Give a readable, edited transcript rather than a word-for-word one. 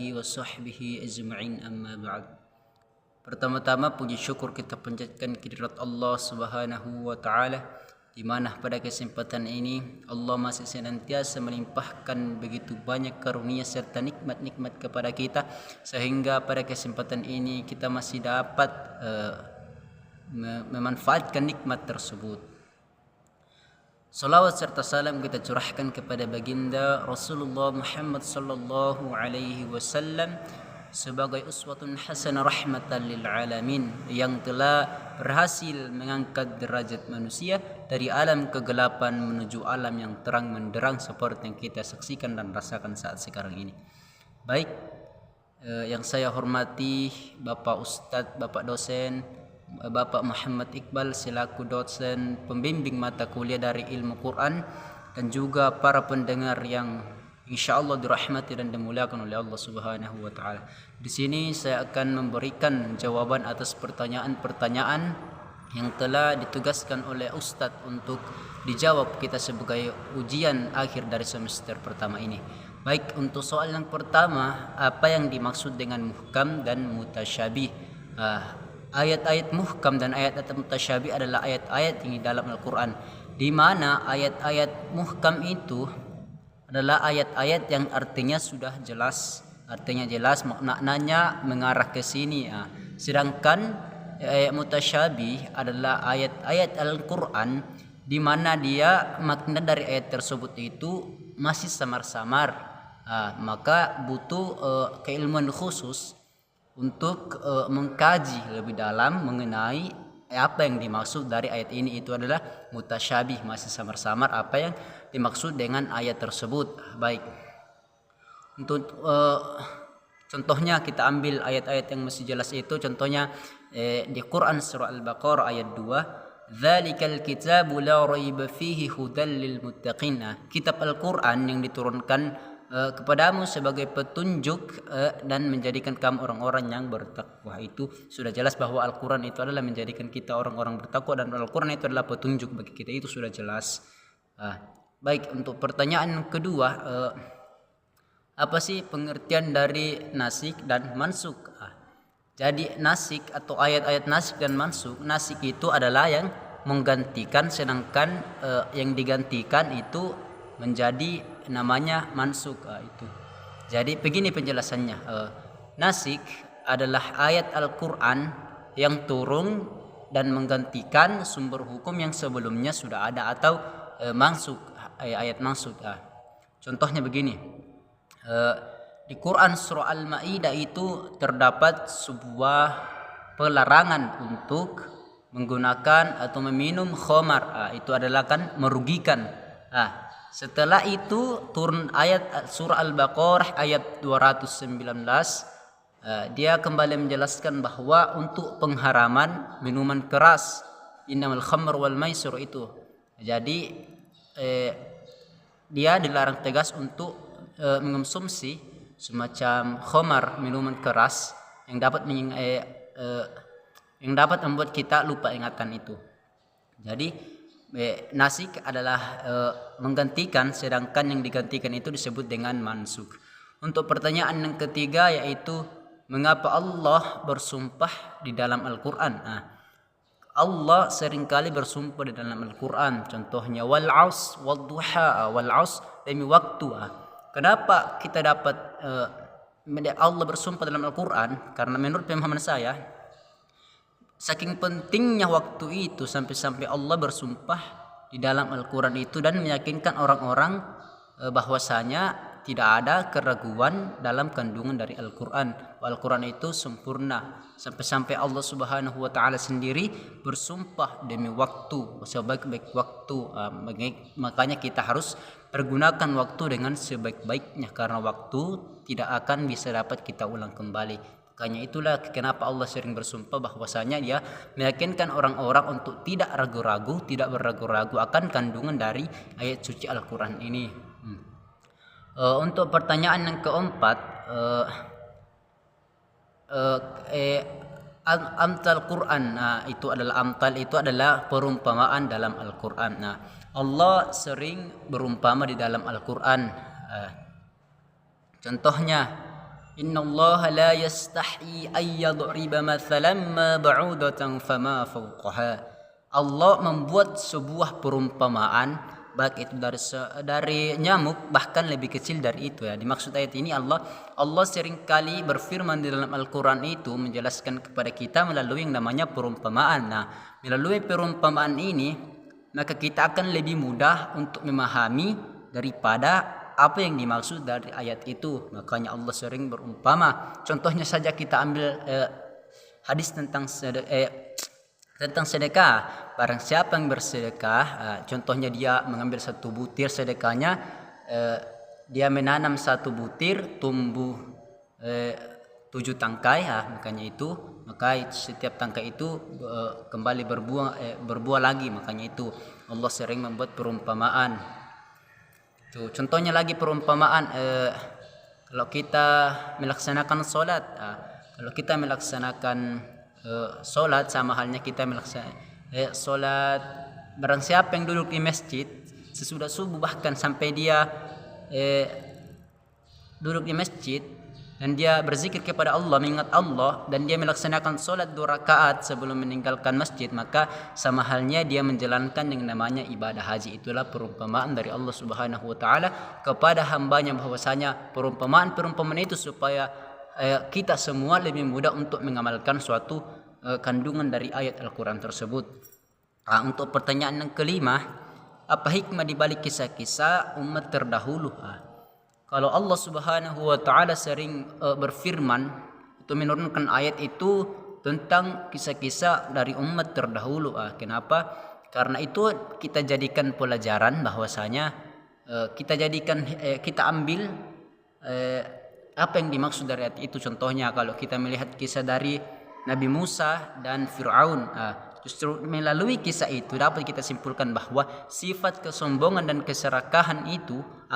alihi wa sahbihi ajma'in, amma ba'd. Pertama-tama puji syukur kita panjatkan kehadirat Allah Subhanahu wa taala, di mana pada kesempatan ini Allah masih senantiasa melimpahkan begitu banyak karunia serta nikmat-nikmat kepada kita, sehingga pada kesempatan ini kita masih dapat memanfaatkan nikmat tersebut. Salawat serta salam kita curahkan kepada baginda Rasulullah Muhammad sallallahu alaihi wasallam sebagai uswatun hasanah rahmatan lil alamin, yang telah berhasil mengangkat derajat manusia dari alam kegelapan menuju alam yang terang menderang seperti yang kita saksikan dan rasakan saat sekarang ini. Baik, yang saya hormati Bapak Ustadz, Bapak dosen, Bapak Muhammad Iqbal selaku dosen pembimbing mata kuliah dari ilmu Quran, dan juga para pendengar yang insyaallah dirahmati dan dimuliakan oleh Allah Subhanahu wa taala. Di sini saya akan memberikan jawaban atas pertanyaan-pertanyaan yang telah ditugaskan oleh Ustadz untuk dijawab kita sebagai ujian akhir dari semester pertama ini. Baik, untuk soal yang pertama, apa yang dimaksud dengan muhkam dan mutasyabih? Ayat-ayat muhkam dan ayat-ayat mutasyabih adalah ayat-ayat yang di dalam Al-Quran, di mana ayat-ayat muhkam itu adalah ayat-ayat yang artinya sudah jelas, maknanya mengarah ke sini. Sedangkan ayat mutasyabih adalah ayat-ayat Al-Quran di mana dia makna dari ayat tersebut itu masih samar-samar. Maka butuh keilmuan khusus untuk mengkaji lebih dalam mengenai apa yang dimaksud dari ayat ini. Itu adalah mutasyabih, masih samar-samar apa yang dimaksud dengan ayat tersebut. Baik, untuk contohnya kita ambil ayat-ayat yang masih jelas itu. Contohnya di Quran surah Al-Baqarah ayat 2, dzalikal kitabu la raiba fihi hudal lil muttaqin. Kitab Al-Quran yang diturunkan kepadamu sebagai petunjuk dan menjadikan kamu orang-orang yang bertakwa. Itu sudah jelas bahwa Al-Quran itu adalah menjadikan kita orang-orang bertakwa, dan Al-Quran itu adalah petunjuk bagi kita. Itu sudah jelas. Baik, untuk pertanyaan kedua, apa sih pengertian dari nasik dan mansuk? Jadi nasik atau ayat-ayat nasik dan mansuk, nasik itu adalah yang menggantikan, sedangkan yang digantikan itu menjadi namanya mansuk. Itu. Jadi begini penjelasannya. Nasik adalah ayat Al-Quran yang turun dan menggantikan sumber hukum yang sebelumnya sudah ada, atau mansuk, ayat mansuk. Contohnya begini. Di Quran surah Al-Maidah itu terdapat sebuah pelarangan untuk menggunakan atau meminum khamar. Itu adalah kan merugikan. Setelah itu turun ayat surah Al-Baqarah ayat 219. Dia kembali menjelaskan bahwa untuk pengharaman minuman keras, innamal khamr wal maisir itu. Jadi dia dilarang tegas untuk mengonsumsi semacam khamar, minuman keras yang dapat membuat kita lupa ingatan itu. Jadi nasik adalah menggantikan, sedangkan yang digantikan itu disebut dengan mansuk. Untuk pertanyaan yang ketiga, yaitu mengapa Allah bersumpah di dalam Al-Quran? Allah seringkali bersumpah di dalam Al-Quran. Contohnya wal aus wal duha, wal aus demi waktu. Kenapa kita dapat Allah bersumpah dalam Al-Quran? Karena menurut pemahaman saya, saking pentingnya waktu itu sampai-sampai Allah bersumpah di dalam Al-Quran itu, dan meyakinkan orang-orang bahwasanya tidak ada keraguan dalam kandungan dari Al-Quran. Al-Quran itu sempurna, sampai-sampai Allah Subhanahu wa taala sendiri bersumpah demi waktu, sebaik-baik waktu. Makanya kita harus pergunakan waktu dengan sebaik-baiknya, karena waktu tidak akan bisa dapat kita ulang kembali. Makanya itulah kenapa Allah sering bersumpah bahwasanya dia meyakinkan orang-orang untuk tidak ragu-ragu, tidak berragu-ragu akan kandungan dari ayat suci Al-Quran ini. Untuk pertanyaan yang keempat, amtal Quran. Itu adalah perumpamaan dalam Al-Quran. Allah sering berumpama di dalam Al-Quran. Contohnya Innallaha la yastahi ay yadriba mathalan ma ba'udatan fama fawqaha. Allah membuat sebuah perumpamaan baik itu dari nyamuk bahkan lebih kecil dari itu ya. Dimaksud ayat ini Allah seringkali berfirman di dalam Al-Qur'an itu menjelaskan kepada kita melalui yang namanya perumpamaan. Nah, melalui perumpamaan ini maka kita akan lebih mudah untuk memahami daripada apa yang dimaksud dari ayat itu. Makanya Allah sering berumpama. Contohnya saja kita ambil hadis tentang sedekah. Barang siapa yang bersedekah, contohnya dia mengambil satu butir sedekahnya, dia menanam satu butir tumbuh 7 tangkai, makanya itu, maka setiap tangkai itu kembali berbuah lagi. Makanya itu Allah sering membuat perumpamaan. Tuh, contohnya lagi perumpamaan kalau kita melaksanakan solat, kalau kita melaksanakan solat sama halnya kita melaksanakan solat. Barang siapa yang duduk di masjid sesudah subuh bahkan sampai dia duduk di masjid dan dia berzikir kepada Allah, mengingat Allah, dan dia melaksanakan solat 2 rakaat sebelum meninggalkan masjid, maka sama halnya dia menjalankan yang namanya ibadah haji. Itulah perumpamaan dari Allah Subhanahu wa taala kepada hambanya, bahwasanya perumpamaan itu supaya kita semua lebih mudah untuk mengamalkan suatu kandungan dari ayat Al-Quran tersebut. Untuk pertanyaan yang kelima, apa hikmah di balik kisah-kisah umat terdahulu? Kalau Allah Subhanahu wa taala sering berfirman untuk menurunkan ayat itu tentang kisah-kisah dari umat terdahulu. Kenapa? Karena itu kita jadikan pelajaran, bahwasanya kita ambil apa yang dimaksud dari ayat itu. Contohnya kalau kita melihat kisah dari Nabi Musa dan Fir'aun, justru melalui kisah itu dapat kita simpulkan bahwa sifat kesombongan dan keserakahan itu